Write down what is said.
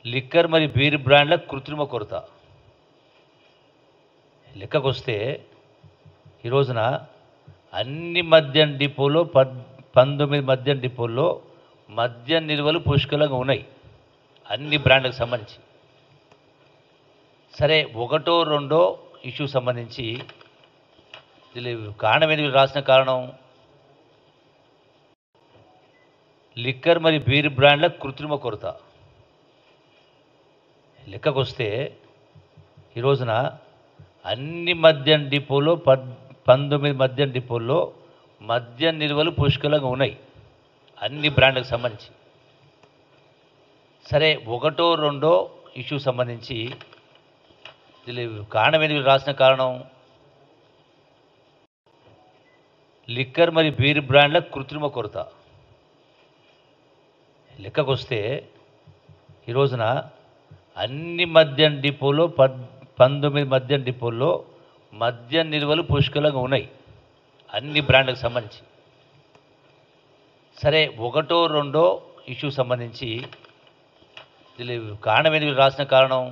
Liquor మరియు beer బ్రాండ్ల కృత్రిమ కొరత. లెక్కకొస్తే ఈ రోజున అన్ని మద్యం డిపోలో 19 మద్యం డిపోల్లో మద్యం నిల్వలు పుష్కలంగా ఉన్నాయి, అన్ని బ్రాండ్లకు సంబంధించి. సరే, ఒకటో రెండో ఇష్యూ సంబంధించి కారణం ఏంటి రాసిన కారణం? లిక్కర్ మరియు బీర్ బ్రాండ్ల కృత్రిమ కొరత. లెక్కకొస్తే ఈ రోజున అన్ని మద్యం డిపోలో 19 మద్యం డిపోల్లో మద్యం నిల్వలు పుష్కలంగా ఉన్నాయి, అన్ని బ్రాండ్లకు సంబంధించి. సరే, ఒకటో రెండో ఇష్యూ సంబంధించి కారణం ఏంటి రాసిన కారణం? లిక్కర్ మరియు బీర్ బ్రాండ్ల కృత్రిమ కొరత. లెక్కకొస్తే ఈ రోజున అన్ని మద్యం డిపోలో 19 మద్యం డిపోల్లో మద్యం నిల్వలు పుష్కలంగా ఉన్నాయి, అన్ని బ్రాండ్లకు సంబంధించి. సరే, ఒకటో రెండో ఇష్యూ సంబంధించి కారణం ఏంటి రాసిన కారణం?